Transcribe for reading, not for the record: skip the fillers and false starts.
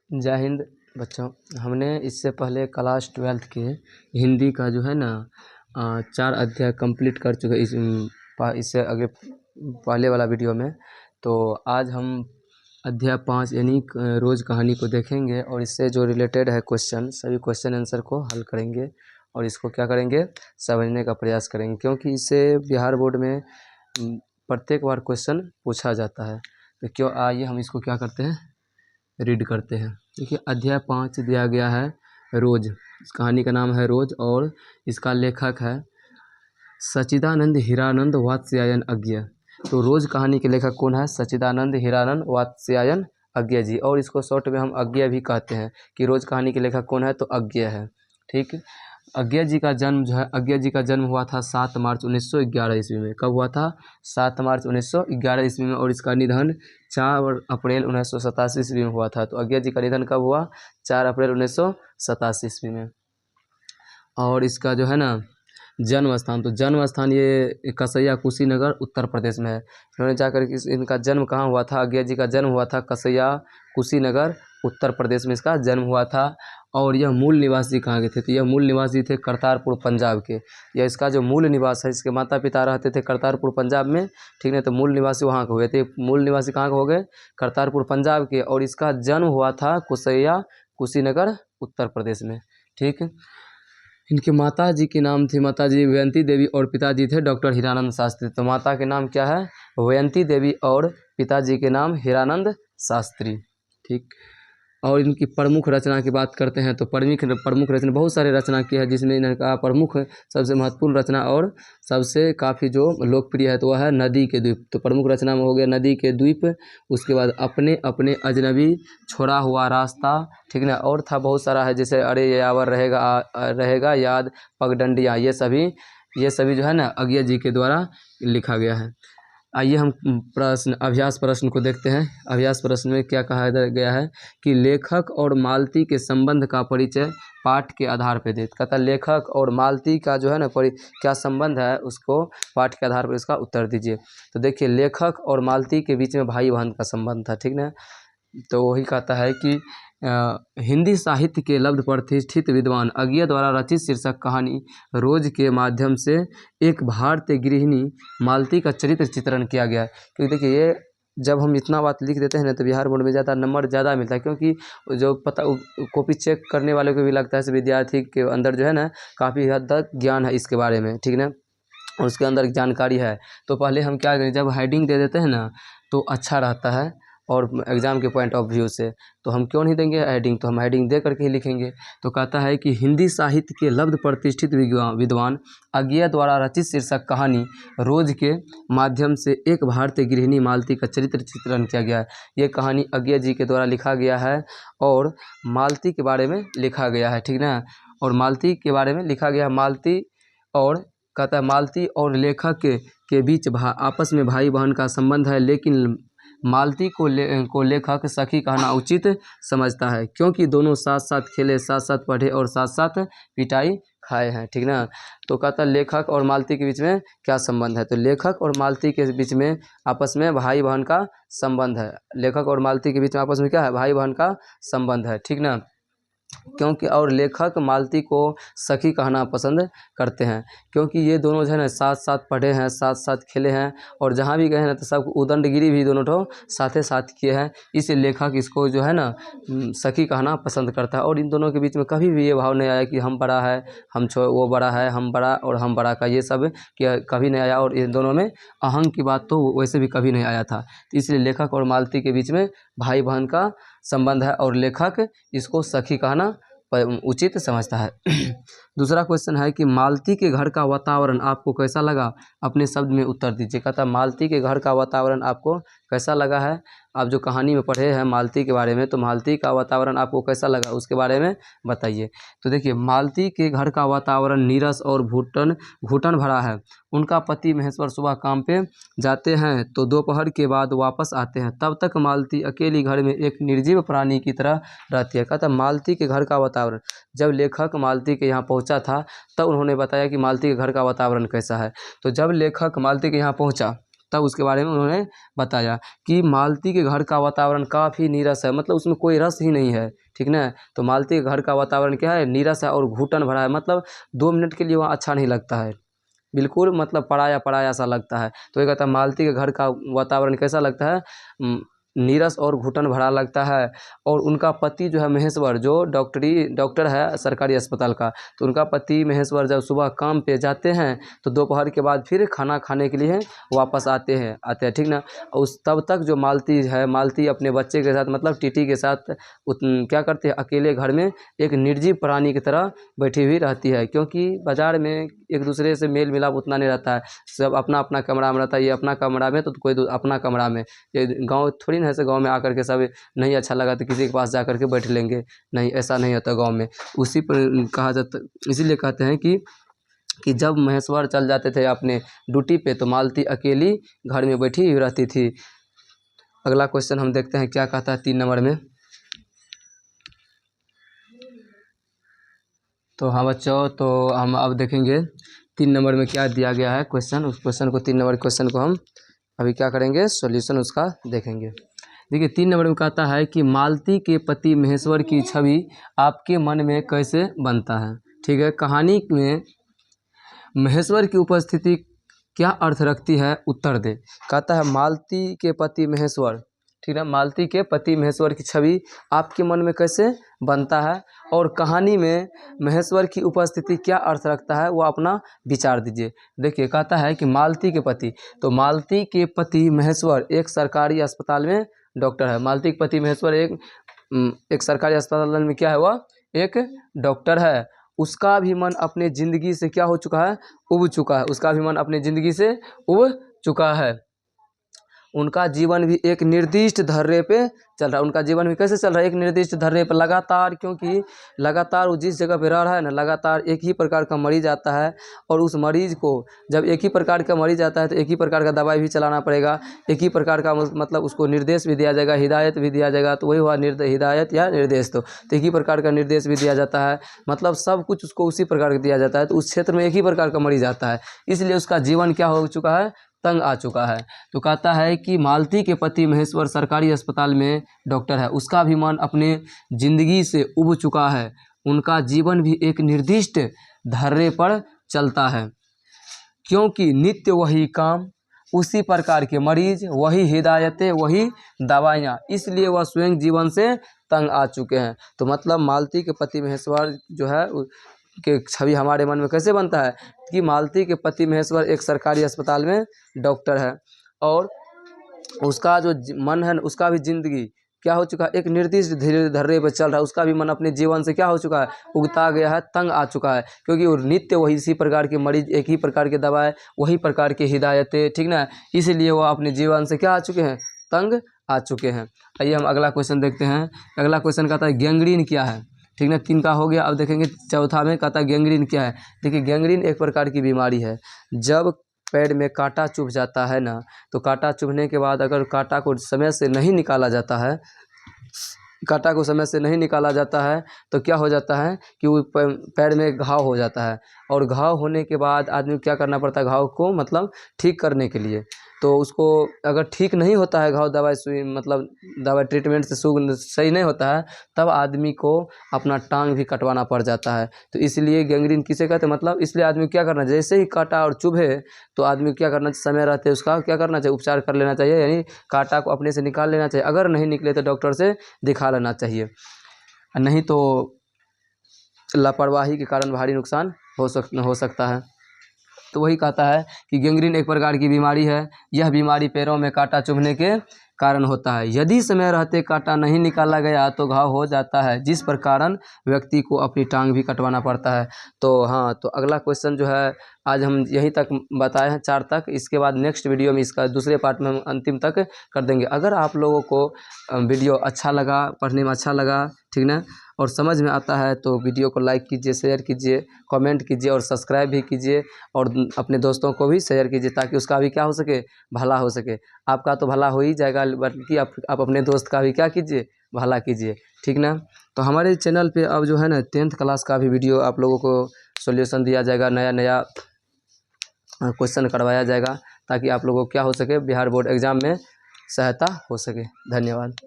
जय हिंद बच्चों। हमने इससे पहले क्लास 12th के हिंदी का जो है ना 4 अध्याय कंप्लीट कर चुके इससे आगे पहले वाला वीडियो में। तो आज हम अध्याय 5 यानी रोज़ कहानी को देखेंगे और इससे जो रिलेटेड है क्वेश्चन, सभी क्वेश्चन आंसर को हल करेंगे और इसको क्या करेंगे, समझने का प्रयास करेंगे, क्योंकि इससे बिहार बोर्ड में प्रत्येक बार क्वेश्चन पूछा जाता है। तो क्यों, आइए हम इसको क्या करते हैं, रीड करते हैं। देखिए अध्याय 5 दिया गया है रोज। इस कहानी का नाम है रोज और इसका लेखक है सच्चिदानंद हीरानंद वात्स्यायन अज्ञ। तो रोज कहानी के लेखक कौन है? सच्चिदानंद हीरानंद वात्स्यायन अज्ञ जी, और इसको शॉर्ट में हम अज्ञ भी कहते हैं कि रोज कहानी के लेखक कौन है, तो अज्ञ है। ठीक, अज्ञ जी का जन्म जो है, अज्ञ जी का जन्म हुआ था 7 मार्च 1911 ईस्वी में। कब हुआ था? 7 मार्च 1911 ईस्वी में। और इसका निधन 4 अप्रैल 1987 ईस्वी में हुआ था। तो अज्ञ जी का निधन कब हुआ? 4 अप्रैल 1987 ईस्वी में। और इसका जो है ना जन्म स्थान, तो जन्म स्थान ये कसैया कुशीनगर उत्तर प्रदेश में है। इन्होंने जाकर के इनका जन्म कहाँ हुआ था? अज्ञ जी का जन्म हुआ था कसैया कुशीनगर उत्तर प्रदेश में इसका जन्म हुआ था। और यह मूल निवासी कहाँ के थे? तो यह मूल निवासी थे करतारपुर पंजाब के। यह इसका जो मूल निवास है, इसके माता पिता रहते थे करतारपुर पंजाब में, ठीक है। तो मूल निवासी वहाँ के हुए थे। मूल निवासी कहाँ के हो गए? करतारपुर पंजाब के। और इसका जन्म हुआ था कसैया कुशीनगर उत्तर प्रदेश में। ठीक, इनके माता जी के नाम थे, माता जी वयंती देवी और पिताजी थे डॉक्टर हीरानंद शास्त्री। तो माता के नाम क्या है? वयंती देवी और पिताजी के नाम हीरानंद शास्त्री। ठीक, और इनकी प्रमुख रचना की बात करते हैं तो प्रमुख रचना बहुत सारे रचना की है, जिसमें इनका प्रमुख सबसे महत्वपूर्ण रचना और सबसे काफ़ी जो लोकप्रिय है तो वह है नदी के द्वीप। तो प्रमुख रचना में हो गया नदी के द्वीप, उसके बाद अपने अपने अजनबी, छोड़ा हुआ रास्ता, ठीक ना, और था बहुत सारा है, जैसे अरे यावर रहेगा याद, पगडंडियाँ, ये सभी जो है ना अज्ञ जी के द्वारा लिखा गया है। आइए हम अभ्यास प्रश्न को देखते हैं। अभ्यास प्रश्न में क्या कहा गया है कि लेखक और मालती के संबंध का परिचय पाठ के आधार पर दे। कहता लेखक और मालती का जो है ना क्या संबंध है, उसको पाठ के आधार पर इसका उत्तर दीजिए। तो देखिए लेखक और मालती के बीच में भाई बहन का संबंध था, ठीक ना। तो वही कहता है कि हिंदी साहित्य के लब्ध प्रतिष्ठित विद्वान अज्ञ द्वारा रचित शीर्षक कहानी रोज के माध्यम से एक भारतीय गृहिणी मालती का चरित्र चित्रण किया गया। क्योंकि देखिए ये जब हम इतना बात लिख देते हैं ना तो बिहार बोर्ड में ज़्यादा नंबर ज़्यादा मिलता है, क्योंकि जो कॉपी चेक करने वाले को भी लगता है विद्यार्थी के अंदर जो है ना काफ़ी हद तक ज्ञान है इसके बारे में, ठीक ना, और उसके अंदर जानकारी है। तो पहले हम क्या करें, जब हेडिंग दे देते हैं ना तो अच्छा रहता है और एग्ज़ाम के पॉइंट ऑफ व्यू से। तो हम क्यों नहीं देंगे हेडिंग, तो हम हेडिंग दे करके ही लिखेंगे। तो कहता है कि हिंदी साहित्य के लब्ध प्रतिष्ठित विद्वान अज्ञ द्वारा रचित शीर्षक कहानी रोज के माध्यम से एक भारतीय गृहिणी मालती का चरित्र चित्रण किया गया है। ये कहानी अज्ञ जी के द्वारा लिखा गया है और मालती के बारे में लिखा गया है, ठीक ना। और मालती के बारे में लिखा गया, मालती और कहता है मालती और लेखक के बीच आपस में भाई बहन का संबंध है, लेकिन मालती को लेखक सखी कहना उचित समझता है, क्योंकि दोनों साथ साथ खेले, साथ साथ पढ़े और साथ साथ पिटाई खाए हैं, ठीक ना। तो कहता लेखक और मालती के बीच में क्या संबंध है, तो लेखक और मालती के बीच में आपस में भाई बहन का संबंध है। लेखक और मालती के बीच में आपस में क्या है? भाई बहन का संबंध है, ठीक ना। क्योंकि और लेखक मालती को सखी कहना पसंद करते हैं, क्योंकि ये दोनों जो है ना साथ साथ पढ़े हैं, साथ साथ खेले हैं और जहाँ भी गए हैं ना तो सब उदंडगिरी भी दोनों ठो साथे साथ किए हैं। इसलिए लेखक इसको जो है ना सखी कहना पसंद करता है। और इन दोनों के बीच में कभी भी ये भाव नहीं आया कि हम बड़ा है, वो बड़ा है, हम बड़ा और हम बड़ा का, ये सब कभी नहीं आया। और इन दोनों में अहंग की बात तो वैसे भी कभी नहीं आया था। तो इसलिए लेखक और मालती के बीच में भाई बहन का संबंध है और लेखक इसको सखी कहना उचित समझता है। दूसरा क्वेश्चन है कि मालती के घर का वातावरण आपको कैसा लगा, अपने शब्द में उत्तर दीजिए। कहता मालती के घर का वातावरण आपको कैसा लगा है। आप जो कहानी में पढ़े हैं मालती के बारे में, तो मालती का वातावरण आपको कैसा लगा उसके बारे में बताइए। तो देखिए मालती के घर का वातावरण नीरस और घुटन भरा है। उनका पति महेश्वर सुबह काम पे जाते हैं तो दोपहर के बाद वापस आते हैं, तब तक मालती अकेली घर में एक निर्जीव प्राणी की तरह रहती है। कहता मालती के घर का वातावरण, जब लेखक मालती के यहाँ पहुँचा था तब उन्होंने बताया कि मालती के घर का वातावरण कैसा है। तो जब लेखक मालती के यहाँ पहुँचा तब उसके बारे में उन्होंने बताया कि मालती के घर का वातावरण काफ़ी नीरस है, मतलब उसमें कोई रस ही नहीं है, ठीक ना। तो मालती के घर का वातावरण क्या है, नीरस है और घुटन भरा है, मतलब 2 मिनट के लिए वहाँ अच्छा नहीं लगता है, बिल्कुल मतलब पराया पराया सा लगता है। तो ये कहता है मालती के घर का वातावरण कैसा लगता है, नीरस और घुटन भरा लगता है। और उनका पति जो है महेश्वर, जो डॉक्टर है सरकारी अस्पताल का, तो उनका पति महेश्वर जब सुबह काम पे जाते हैं तो दोपहर के बाद फिर खाना खाने के लिए वापस आते हैं, ठीक ना। उस तब तक जो मालती है, मालती अपने बच्चे के साथ मतलब टीटी के साथ क्या करते हैं, अकेले घर में एक निर्जीव प्राणी की तरह बैठी हुई रहती है, क्योंकि बाज़ार में एक दूसरे से मेल मिलाप उतना नहीं रहता है, सब अपना अपना कमरा में रहता है, ये अपना कमरा में तो कोई अपना कमरा में। ये गांव थोड़ी ना ऐसे गांव में आकर के सब नहीं अच्छा लगा तो किसी के पास जा कर के बैठ लेंगे, नहीं ऐसा नहीं होता गांव में। उसी पर कहा जाता, इसीलिए कहते हैं कि जब महेश्वर चल जाते थे अपने ड्यूटी पे तो मालती अकेली घर में बैठी हुई रहती थी। अगला क्वेश्चन हम देखते हैं क्या कहता है 3 नंबर में। तो हाँ बच्चों, तो हम अब देखेंगे 3 नंबर में क्या दिया गया है क्वेश्चन। उस क्वेश्चन को 3 नंबर क्वेश्चन को हम अभी क्या करेंगे, सॉल्यूशन उसका देखेंगे। देखिए 3 नंबर में कहता है कि मालती के पति महेश्वर की छवि आपके मन में कैसे बनता है। ठीक है, कहानी में महेश्वर की उपस्थिति क्या अर्थ रखती है, उत्तर दे। कहता है मालती के पति महेश्वर, ठीक है, मालती के पति महेश्वर की छवि आपके मन में कैसे बनता है, और कहानी में महेश्वर की उपस्थिति क्या अर्थ रखता है, वो अपना विचार दीजिए। देखिए कहता है कि मालती के पति, तो मालती के पति महेश्वर एक सरकारी अस्पताल में डॉक्टर है। मालती के पति महेश्वर एक सरकारी अस्पताल में क्या है, वह एक डॉक्टर है। उसका भी मन अपने ज़िंदगी से क्या हो चुका है, उब चुका है। उसका भी मन अपने ज़िंदगी से उब चुका है। उनका जीवन भी एक निर्दिष्ट धर्रे पे चल रहा है। उनका जीवन भी कैसे चल रहा है, एक निर्दिष्ट धर्रे पे लगातार, क्योंकि लगातार वो जिस जगह पे रह रहा है ना, लगातार एक ही प्रकार का मरीज आता है, और उस मरीज को जब एक ही प्रकार का मरीज आता है तो एक ही प्रकार का दवाई भी चलाना पड़ेगा, एक ही प्रकार का मतलब उसको निर्देश भी दिया जाएगा, हिदायत भी दिया जाएगा। तो वही हुआ हिदायत या निर्देश। तो एक ही प्रकार का निर्देश भी दिया जाता है, मतलब सब कुछ उसको उसी प्रकार का दिया जाता है। तो उस क्षेत्र में एक ही प्रकार का मरीज आता है, इसलिए उसका जीवन क्या हो चुका है, तंग आ चुका है। तो कहता है कि मालती के पति महेश्वर सरकारी अस्पताल में डॉक्टर है, उसका भी मन अपने ज़िंदगी से उब चुका है। उनका जीवन भी एक निर्दिष्ट धर्रे पर चलता है, क्योंकि नित्य वही काम, उसी प्रकार के मरीज, वही हिदायतें, वही दवाइयाँ, इसलिए वह स्वयं जीवन से तंग आ चुके हैं। तो मतलब मालती के पति महेश्वर जो है के छवि हमारे मन में कैसे बनता है कि मालती के पति महेश्वर एक सरकारी अस्पताल में डॉक्टर है, और उसका जो मन है, उसका भी ज़िंदगी क्या हो चुका है, एक निर्दिष्ट धीरे धर्रे पर चल रहा है। उसका भी मन अपने जीवन से क्या हो चुका है, उगता गया है, तंग आ चुका है, क्योंकि वो नित्य वही इसी प्रकार के मरीज, एक ही प्रकार के दवाएं, वही प्रकार की हिदायतें, ठीक ना, इसलिए वो अपने जीवन से क्या आ चुके हैं, तंग आ चुके हैं। आइए हम अगला क्वेश्चन देखते हैं। अगला क्वेश्चन कहता है गैंग्रीन क्या है, ठीक ना। 3 का हो गया। अब देखेंगे चौथा में कहता है गैंग्रीन क्या है। देखिए गैंग्रीन एक प्रकार की बीमारी है। जब पैर में कांटा चुभ जाता है ना, तो कांटा चुभने के बाद अगर कांटा को समय से नहीं निकाला जाता है, कांटा को समय से नहीं निकाला जाता है, तो क्या हो जाता है कि वो पैर में घाव हो जाता है, और घाव होने के बाद आदमी को क्या करना पड़ता है, घाव को मतलब ठीक करने के लिए। तो उसको अगर ठीक नहीं होता है घाव, दवाई सुई मतलब दवाई ट्रीटमेंट से सही नहीं होता है, तब आदमी को अपना टांग भी कटवाना पड़ जाता है। तो इसलिए गैंग्रीन किसे कहते हैं, मतलब इसलिए आदमी को क्या करना चाहिए, जैसे ही कांटा और चुभे तो आदमी को क्या करना चाहिए, समय रहते उसका क्या करना चाहिए, उपचार कर लेना चाहिए, यानी कांटा को अपने से निकाल लेना चाहिए। अगर नहीं निकले तो डॉक्टर से दिखा लेना चाहिए, नहीं तो लापरवाही के कारण भारी नुकसान हो सकता है। तो वही कहता है कि गैंग्रीन एक प्रकार की बीमारी है। यह बीमारी पैरों में कांटा चुभने के कारण होता है। यदि समय रहते कांटा नहीं निकाला गया तो घाव हो जाता है, जिस पर कारण व्यक्ति को अपनी टांग भी कटवाना पड़ता है। तो हाँ, तो अगला क्वेश्चन जो है आज हम यहीं तक बताए हैं, 4 तक। इसके बाद नेक्स्ट वीडियो में इसका दूसरे पार्ट में हम अंतिम तक कर देंगे। अगर आप लोगों को वीडियो अच्छा लगा, पढ़ने में अच्छा लगा, ठीक ना, और समझ में आता है तो वीडियो को लाइक कीजिए, शेयर कीजिए, कमेंट कीजिए और सब्सक्राइब भी कीजिए, और अपने दोस्तों को भी शेयर कीजिए, ताकि उसका भी क्या हो सके, भला हो सके। आपका तो भला हो ही जाएगा, बल्कि आप अपने दोस्त का भी क्या कीजिए, भला कीजिए, ठीक ना। तो हमारे चैनल पे अब जो है ना 10th क्लास का भी वीडियो आप लोगों को सॉल्यूशन दिया जाएगा, नया नया क्वेश्चन करवाया जाएगा, ताकि आप लोगों को क्या हो सके, बिहार बोर्ड एग्ज़ाम में सहायता हो सके। धन्यवाद।